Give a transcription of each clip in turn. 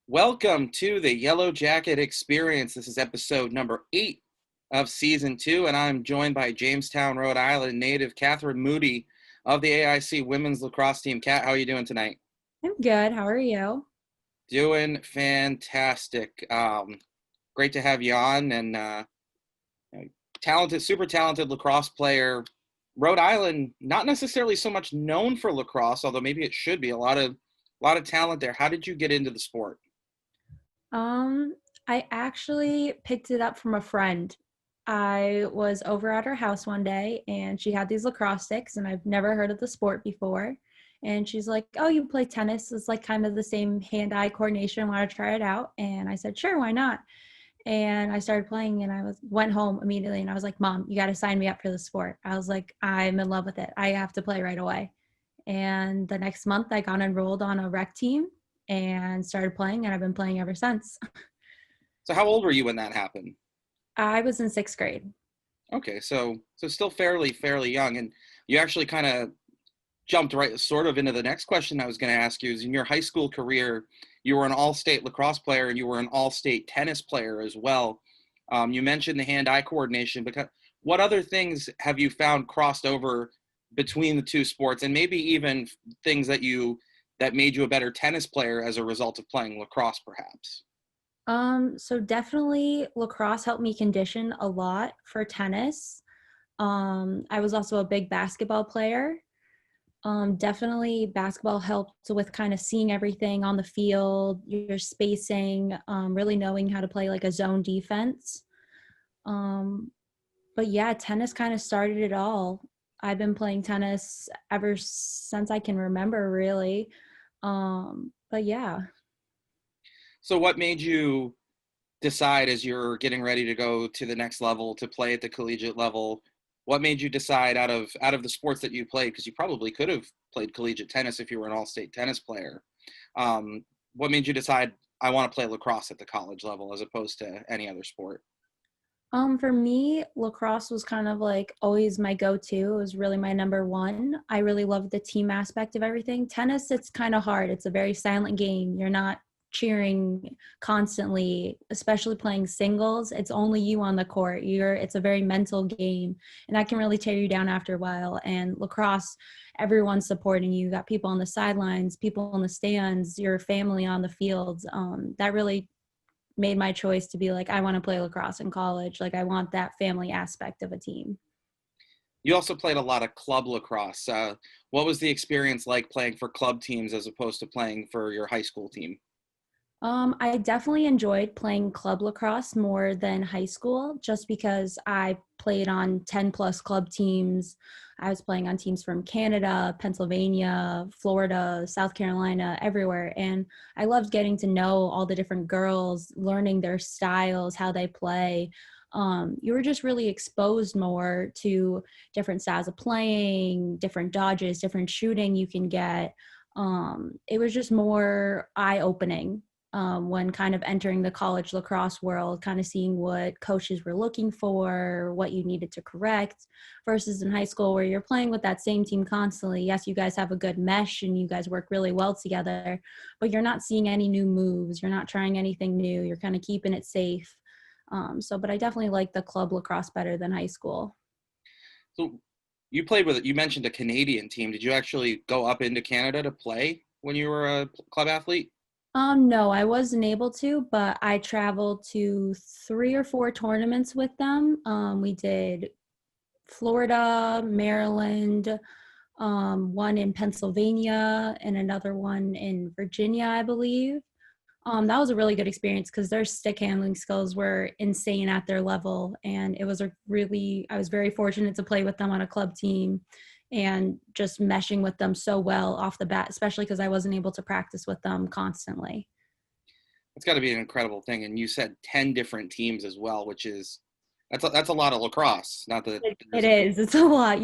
Welcome to the Yellow Jacket Experience. This is episode number 8 of season 2, and I'm joined by Jamestown, Rhode Island native Kat Moody of the AIC women's lacrosse team. Kat, how are you doing tonight? I'm good. How are you? Doing fantastic. Great to have you on, and talented, super talented lacrosse player. Rhode Island, not necessarily so much known for lacrosse, although maybe it should be. A lot of talent there. How did you get into the sport? Um, I actually picked it up from a friend. I was over at her house one day and she had these lacrosse sticks and I've never heard of the sport before. And she's like, "Oh, you play tennis? It's like kind of the same hand-eye coordination. Want to try it out?" And I said, "Sure, why not?" And I started playing and went home immediately and I was like, "Mom, you got to sign me up for the sport." I was like, "I'm in love with it. I have to play right away." And the next month I got enrolled on a rec team and started playing, and I've been playing ever since. So how old were you when that happened? I was in sixth grade. Okay, so still fairly young, and you actually kind of jumped right sort of into the next question I was going to ask you. Is in your high school career, you were an all-state lacrosse player and you were an all-state tennis player as well. You mentioned the hand-eye coordination, but what other things have you found crossed over between the two sports, and maybe even things that made you a better tennis player as a result of playing lacrosse, perhaps? So definitely lacrosse helped me condition a lot for tennis. I was also a big basketball player. Definitely basketball helped with kind of seeing everything on the field, your spacing, really knowing how to play like a zone defense. Um, but yeah, tennis kind of started it all. I've been playing tennis ever since I can remember, really. But yeah. So what made you decide as you're getting ready to go to the next level to play at the collegiate level? What made you decide out of the sports that you played, because you probably could have played collegiate tennis if you were an all-state tennis player? um, what made you decide I want to play lacrosse at the college level as opposed to any other sport? For me, lacrosse was kind of like always my go-to. It was really my number one. I really loved the team aspect of everything. Tennis, it's kind of hard. It's a very silent game. You're not cheering constantly, especially playing singles. It's only you on the court. It's a very mental game, and that can really tear you down after a while. And lacrosse, everyone's supporting you. You got people on the sidelines, people in the stands, your family on the fields. That really made my choice to be like, I want to play lacrosse in college. Like, I want that family aspect of a team. You also played a lot of club lacrosse. What was the experience like playing for club teams as opposed to playing for your high school team? I definitely enjoyed playing club lacrosse more than high school just because I played on 10 plus club teams. I was playing on teams from Canada, Pennsylvania, Florida, South Carolina, everywhere. And I loved getting to know all the different girls, learning their styles, how they play. You were just really exposed more to different styles of playing, different dodges, different shooting you can get. It was just more eye opening when kind of entering the college lacrosse world, kind of seeing what coaches were looking for, what you needed to correct, versus in high school where you're playing with that same team constantly. Yes, you guys have a good mesh and you guys work really well together, but you're not seeing any new moves. You're not trying anything new. You're kind of keeping it safe. But I definitely like the club lacrosse better than high school. So you mentioned a Canadian team. Did you actually go up into Canada to play when you were a club athlete? No, I wasn't able to, but I traveled to three or four tournaments with them. We did Florida, Maryland, one in Pennsylvania, and another one in Virginia, I believe. That was a really good experience because their stick handling skills were insane at their level. And I was very fortunate to play with them on a club team and just meshing with them so well off the bat, especially because I wasn't able to practice with them constantly. It's got to be an incredible thing. And you said 10 different teams as well, which is that's a lot of lacrosse. Not that It there's is. It's a lot.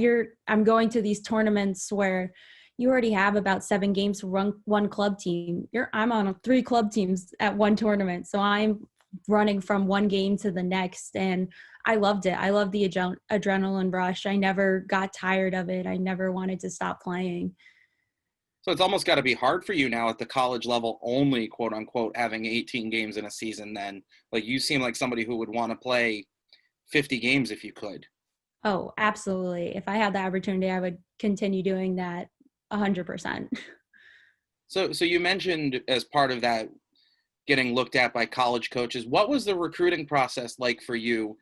I'm going to these tournaments where you already have about 7 games for one club team. I'm on three club teams at one tournament. So I'm running from one game to the next. And I loved it. I loved the adrenaline rush. I never got tired of it. I never wanted to stop playing. So it's almost got to be hard for you now at the college level, only quote unquote having 18 games in a season. Then, like, you seem like somebody who would want to play 50 games if you could. Oh, absolutely. If I had the opportunity, I would continue doing that 100%. So you mentioned as part of that getting looked at by college coaches. What was the recruiting process like for you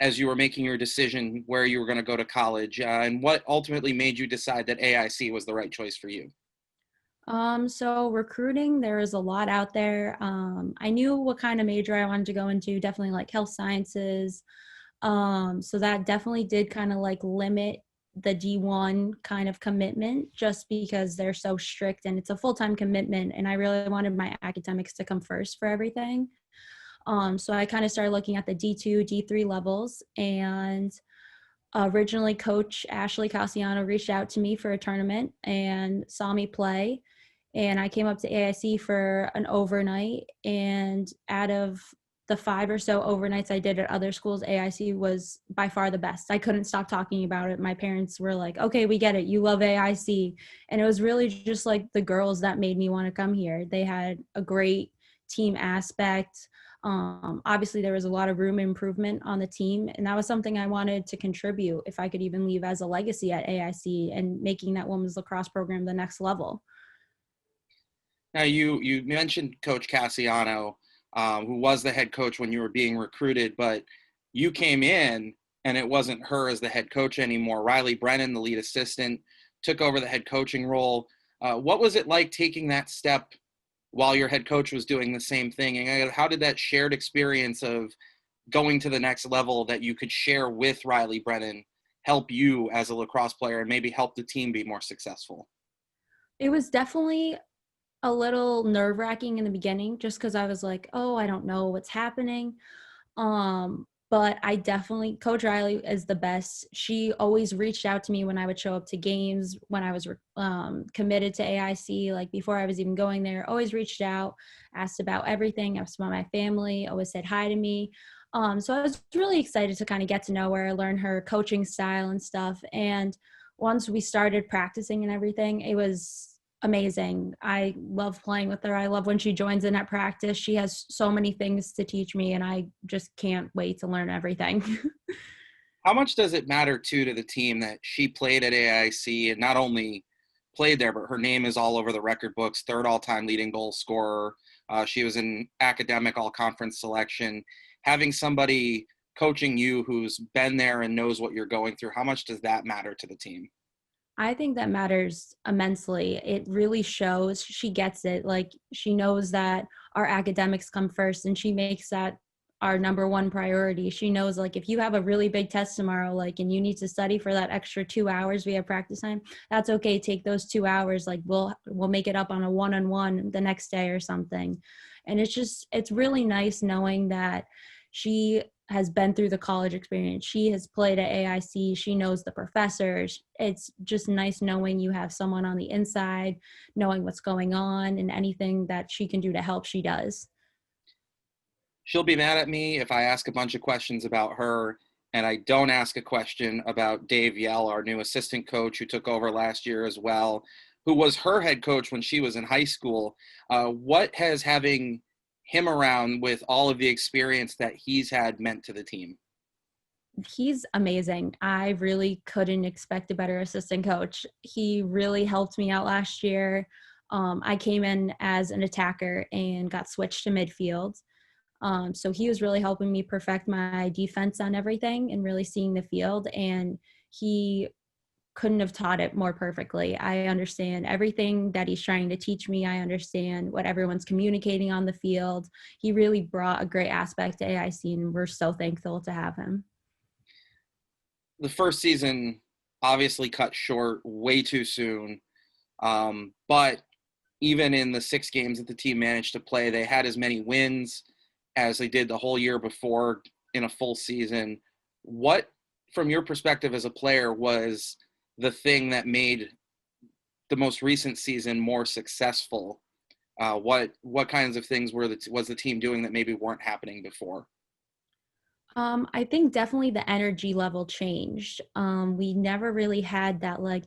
as you were making your decision where you were going to go to college, and what ultimately made you decide that AIC was the right choice for you? So recruiting, there is a lot out there. I knew what kind of major I wanted to go into, definitely like health sciences. So that definitely did kind of like limit the D1 kind of commitment just because they're so strict and it's a full-time commitment. And I really wanted my academics to come first for everything. So I kind of started looking at the D2, D3 levels, and originally coach Ashley Cassiano reached out to me for a tournament and saw me play, and I came up to AIC for an overnight, and out of the 5 or so overnights I did at other schools, AIC was by far the best. I couldn't stop talking about it. My parents were like, okay, we get it, you love AIC. And it was really just like the girls that made me want to come here. They had a great team aspect. Obviously, there was a lot of room improvement on the team, and that was something I wanted to contribute if I could even leave as a legacy at AIC and making that women's lacrosse program the next level. Now, you mentioned Coach Cassiano, who was the head coach when you were being recruited, but you came in and it wasn't her as the head coach anymore. Riley Brennan, the lead assistant, took over the head coaching role. What was it like taking that step while your head coach was doing the same thing? And how did that shared experience of going to the next level that you could share with Riley Brennan help you as a lacrosse player and maybe help the team be more successful? It was definitely a little nerve wracking in the beginning just because I was like, oh, I don't know what's happening. But I definitely, Coach Riley is the best. She always reached out to me when I would show up to games, when I was committed to AIC, like before I was even going there, always reached out, asked about everything, asked about my family, always said hi to me. So I was really excited to kind of get to know her, learn her coaching style and stuff. And once we started practicing and everything, it was amazing. I love playing with her. I love when she joins in at practice. She has so many things to teach me, and I just can't wait to learn everything. How much does it matter too to the team that she played at AIC and not only played there, but her name is all over the record books, third all-time leading goal scorer. She was an academic all-conference selection. Having somebody coaching you who's been there and knows what you're going through, how much does that matter to the team? I think that matters immensely. It really shows she gets it. Like she knows that our academics come first and she makes that our number one priority. She knows like if you have a really big test tomorrow, like and you need to study for that extra 2 hours we have practice time, that's okay. Take those 2 hours. Like we'll make it up on a one-on-one the next day or something. And it's really nice knowing that she has been through the college experience. She has played at AIC. She knows the professors. It's just nice knowing you have someone on the inside, knowing what's going on and anything that she can do to help, she does. She'll be mad at me if I ask a bunch of questions about her and I don't ask a question about Dave Yell, our new assistant coach who took over last year as well, who was her head coach when she was in high school. What has having him around with all of the experience that he's had meant to the team? He's amazing. I really couldn't expect a better assistant coach. He really helped me out last year. I came in as an attacker and got switched to midfield. So he was really helping me perfect my defense on everything and really seeing the field. And he couldn't have taught it more perfectly. I understand everything that he's trying to teach me. I understand what everyone's communicating on the field. He really brought a great aspect to AIC, and we're so thankful to have him. The first season obviously cut short way too soon. But even in the 6 games that the team managed to play, they had as many wins as they did the whole year before in a full season. What, from your perspective as a player, was the thing that made the most recent season more successful? What kinds of things was the team doing that maybe weren't happening before? I think definitely the energy level changed. We never really had that like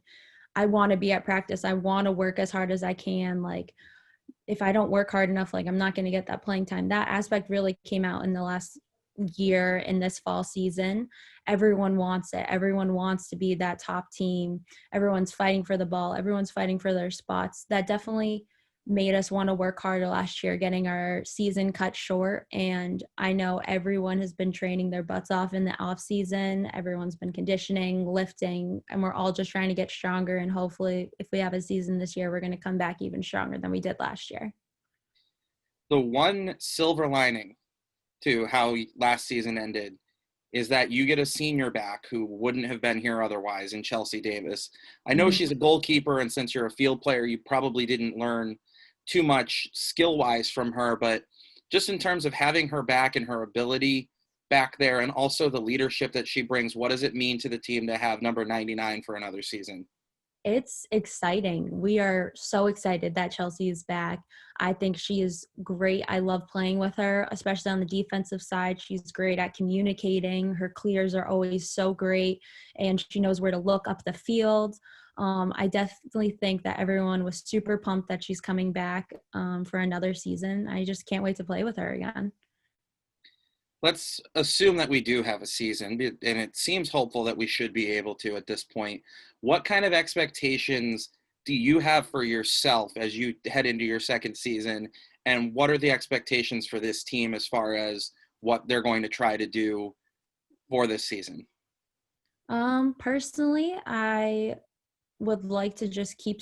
I want to be at practice. I want to work as hard as I can. Like, if I don't work hard enough, like I'm not going to get that playing time. That aspect really came out in the last year in this fall season. Everyone wants it. Everyone wants to be that top team. Everyone's fighting for the ball. Everyone's fighting for their spots. That definitely made us want to work harder last year, getting our season cut short. And I know everyone has been training their butts off in the off season. Everyone's been conditioning, lifting, and we're all just trying to get stronger. And hopefully if we have a season this year, we're going to come back even stronger than we did last year. The one silver lining to how last season ended is that you get a senior back who wouldn't have been here otherwise in Chelsea Davis. I know Mhm. she's a goalkeeper, and since you're a field player, you probably didn't learn too much skill-wise from her, but just in terms of having her back and her ability back there and also the leadership that she brings, what does it mean to the team to have number 99 for another season? It's exciting. We are so excited that Chelsea is back. I think she is great. I love playing with her, especially on the defensive side. She's great at communicating. Her clears are always so great, and she knows where to look up the field. I definitely think that everyone was super pumped that she's coming back for another season. I just can't wait to play with her again. Let's assume that we do have a season, and it seems hopeful that we should be able to at this point. What kind of expectations do you have for yourself as you head into your second season? And what are the expectations for this team as far as what they're going to try to do for this season? Personally, I would like to just keep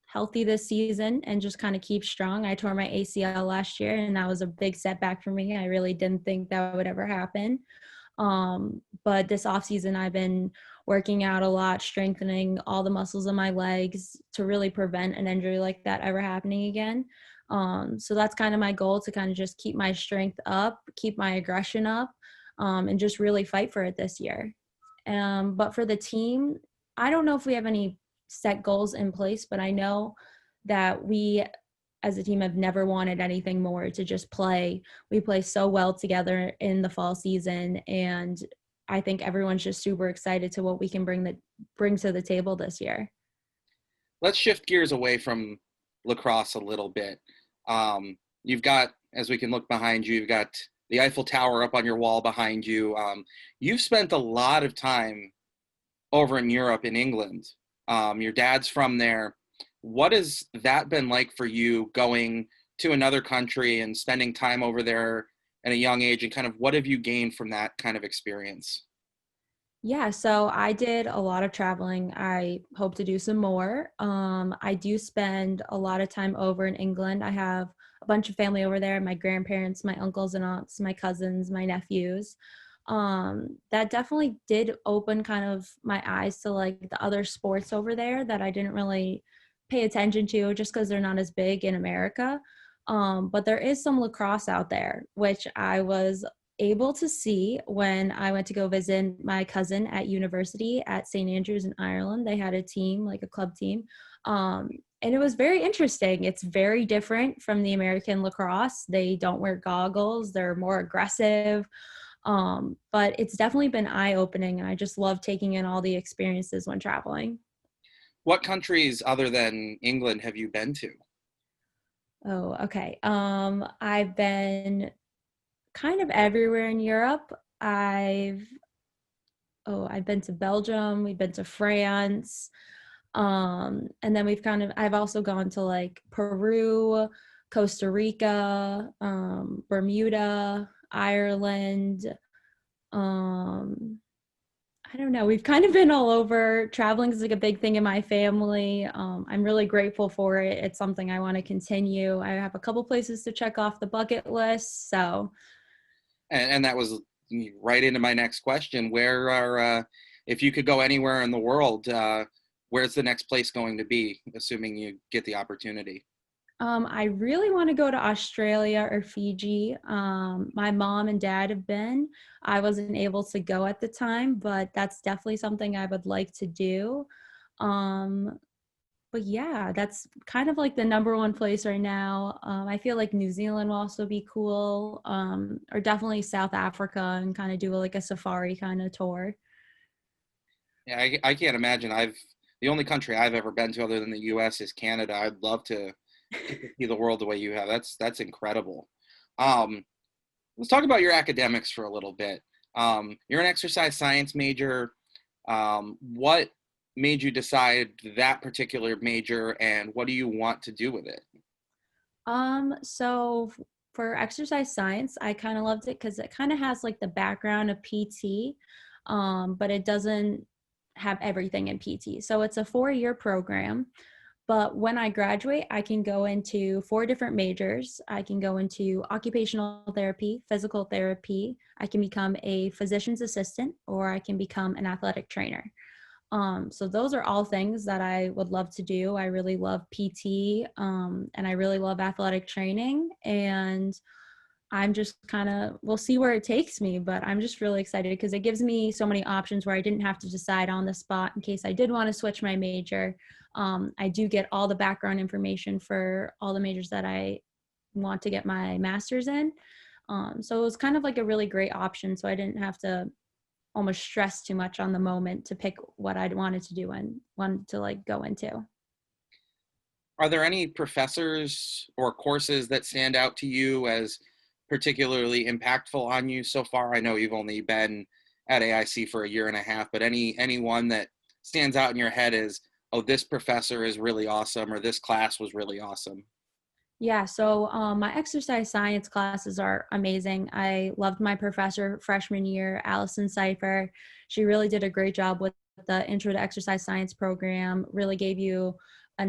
healthy this season and just kind of keep strong. I tore my ACL last year, and that was a big setback for me. I really didn't think that would ever happen. But this off season, I've been working out a lot, strengthening all the muscles in my legs to really prevent an injury like that ever happening again. So that's kind of my goal, to kind of just keep my strength up, keep my aggression up, and just really fight for it this year. But for the team, I don't know if we have any set goals in place, but I know that we as a team have never wanted anything more to just play. We play so well together in the fall season, and I think everyone's just super excited to what we can bring to the table this year. Let's shift gears away from lacrosse a little bit. You've got, as we can look behind you, you've got the Eiffel Tower up on your wall behind you. You've spent a lot of time over in Europe, in England. Your dad's from there. What has that been like for you, going to another country and spending time over there at a young age, and kind of what have you gained from that kind of experience? Yeah, so I did a lot of traveling. I hope to do some more. I do spend a lot of time over in England. I have a bunch of family over there, my grandparents, my uncles and aunts, my cousins, my nephews. That definitely did open kind of my eyes to like the other sports over there that I didn't really pay attention to just because they're not as big in America. But there is some lacrosse out there, which I was able to see when I went to go visit my cousin at university at St. Andrews in Ireland. They had a team, like a club team. Um, and it was very interesting. It's very different from the American lacrosse. They don't wear goggles, they're more aggressive. But it's definitely been eye-opening, and I just love taking in all the experiences when traveling. What countries other than England have you been to? Oh, okay. I've been kind of everywhere in Europe. I've been to Belgium, we've been to France. And then I've also gone to like Peru, Costa Rica, Bermuda, Ireland. Um, I don't know. We've kind of been all over. Traveling is like a big thing in my family. I'm really grateful for it. It's something I want to continue. I have a couple places to check off the bucket list. So And that was right into my next question. If you could go anywhere in the world, where's the next place going to be, assuming you get the opportunity? I really want to go to Australia or Fiji. My mom and dad have been. I wasn't able to go at the time, but that's definitely something I would like to do. Um, but yeah, that's kind of like the number one place right now. I feel like New Zealand will also be cool, or definitely South Africa, and kind of do like a safari kind of tour. Yeah, I can't imagine. I've the only country I've ever been to other than the US is Canada. I'd love to get to see the world the way you have. That's incredible. Um, let's talk about your academics for a little bit. You're an exercise science major. What made you decide that particular major, and what do you want to do with it? So for exercise science, I kind of loved it because it kind of has like the background of PT, but it doesn't have everything in PT. So it's a 4-year program. But when I graduate, I can go into 4 different majors. I can go into occupational therapy, physical therapy. I can become a physician's assistant, or I can become an athletic trainer. So those are all things that I would love to do. I really love PT, and I really love athletic training. And I'm just kind of, we'll see where it takes me, but I'm just really excited because it gives me so many options where I didn't have to decide on the spot in case I did want to switch my major. I do get all the background information for all the majors that I want to get my master's in. So it was kind of like a really great option. So I didn't have to almost stress too much on the moment to pick what I'd wanted to do and wanted to like go into. Are there any professors or courses that stand out to you as particularly impactful on you so far? I know you've only been at AIC for a year and a half, but anyone that stands out in your head is, oh, this professor is really awesome, or this class was really awesome? Yeah, so my exercise science classes are amazing. I loved my professor freshman year, Allison Seifer. She really did a great job with the Intro to Exercise Science program, really gave you a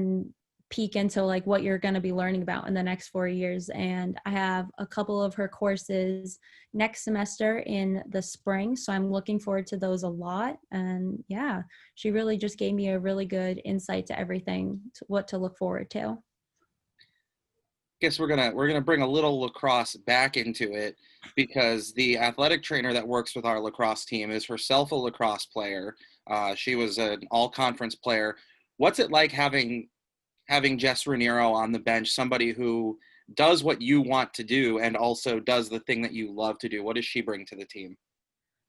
peek into like what you're going to be learning about in the next 4 years. And I have a couple of her courses next semester in the spring. So I'm looking forward to those a lot. And yeah, she really just gave me a really good insight to everything, to what to look forward to. Guess we're gonna bring a little lacrosse back into it because the athletic trainer that works with our lacrosse team is herself a lacrosse player. She was an all-conference player. What's it like having Jess Raniero on the bench, somebody who does what you want to do and also does the thing that you love to do? What does she bring to the team?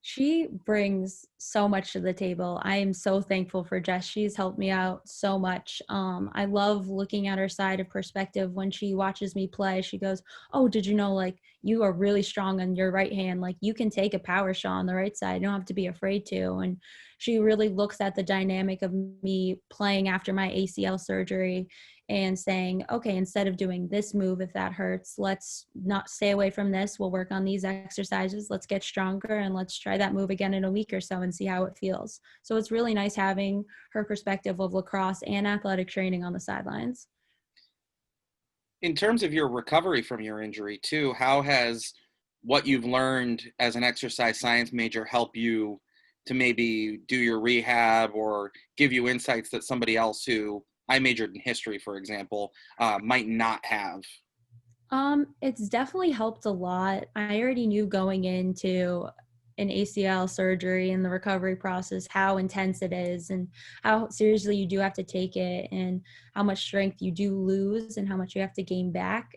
She brings so much to the table. I am so thankful for Jess. She's helped me out so much. I love looking at her side of perspective when she watches me play. She goes, "Oh, did you know, like, you are really strong on your right hand. Like, you can take a power shot on the right side. You don't have to be afraid to." And she really looks at the dynamic of me playing after my ACL surgery and saying, okay, instead of doing this move, if that hurts, let's not stay away from this. We'll work on these exercises. Let's get stronger and let's try that move again in a week or so and see how it feels. So it's really nice having her perspective of lacrosse and athletic training on the sidelines. In terms of your recovery from your injury too, how has what you've learned as an exercise science major help you to maybe do your rehab or give you insights that somebody else who I majored in history, for example, might not have? It's definitely helped a lot. I already knew going into an ACL surgery and the recovery process how intense it is and how seriously you do have to take it and how much strength you do lose and how much you have to gain back.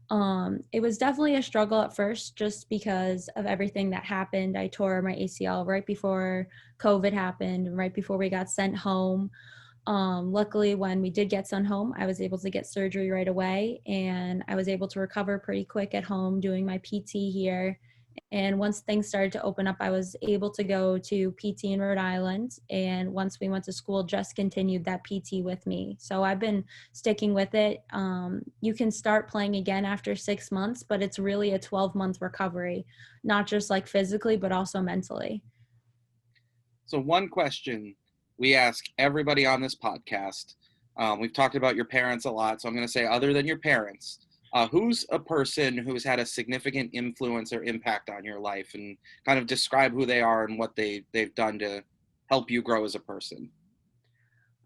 It was definitely a struggle at first just because of everything that happened. I tore my ACL right before COVID happened and right before we got sent home. Luckily, when we did get sent home, I was able to get surgery right away and I was able to recover pretty quick at home doing my PT here. And once things started to open up, I was able to go to PT in Rhode Island. And once we went to school, just continued that PT with me. So I've been sticking with it. You can start playing again after 6 months, but it's really a 12-month recovery, not just like physically, but also mentally. So, one question we ask everybody on this podcast, we've talked about your parents a lot, so I'm going to say, other than your parents, who's a person who's had a significant influence or impact on your life, and kind of describe who they are and what they've done to help you grow as a person?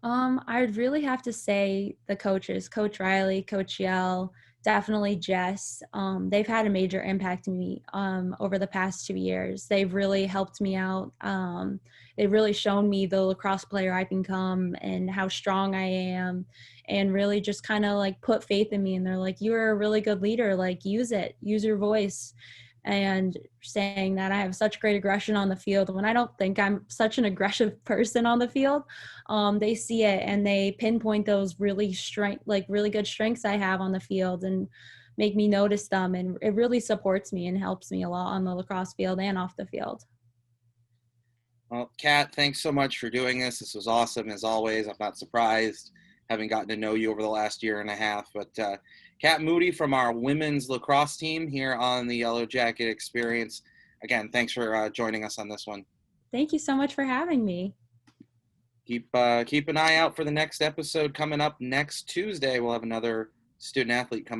I would really have to say the coaches, Coach Riley, Coach Yell, definitely Jess. They've had a major impact on me over the past 2 years. They've really helped me out. They've really shown me the lacrosse player I can become and how strong I am, and really just kind of like put faith in me. And they're like, "You're a really good leader. Like, use it, use your voice." and saying that I have such great aggression on the field when I don't think I'm such an aggressive person on the field. They see it and they pinpoint those really good strengths I have on the field and make me notice them. And it really supports me and helps me a lot on the lacrosse field and off the field. Well, Kat, thanks so much for doing this. This was awesome as always. I'm not surprised, having gotten to know you over the last year and a half. But Kat Moody from our women's lacrosse team here on the Yellow Jacket Experience. Again, thanks for joining us on this one. Thank you so much for having me. Keep an eye out for the next episode coming up next Tuesday. We'll have another student athlete coming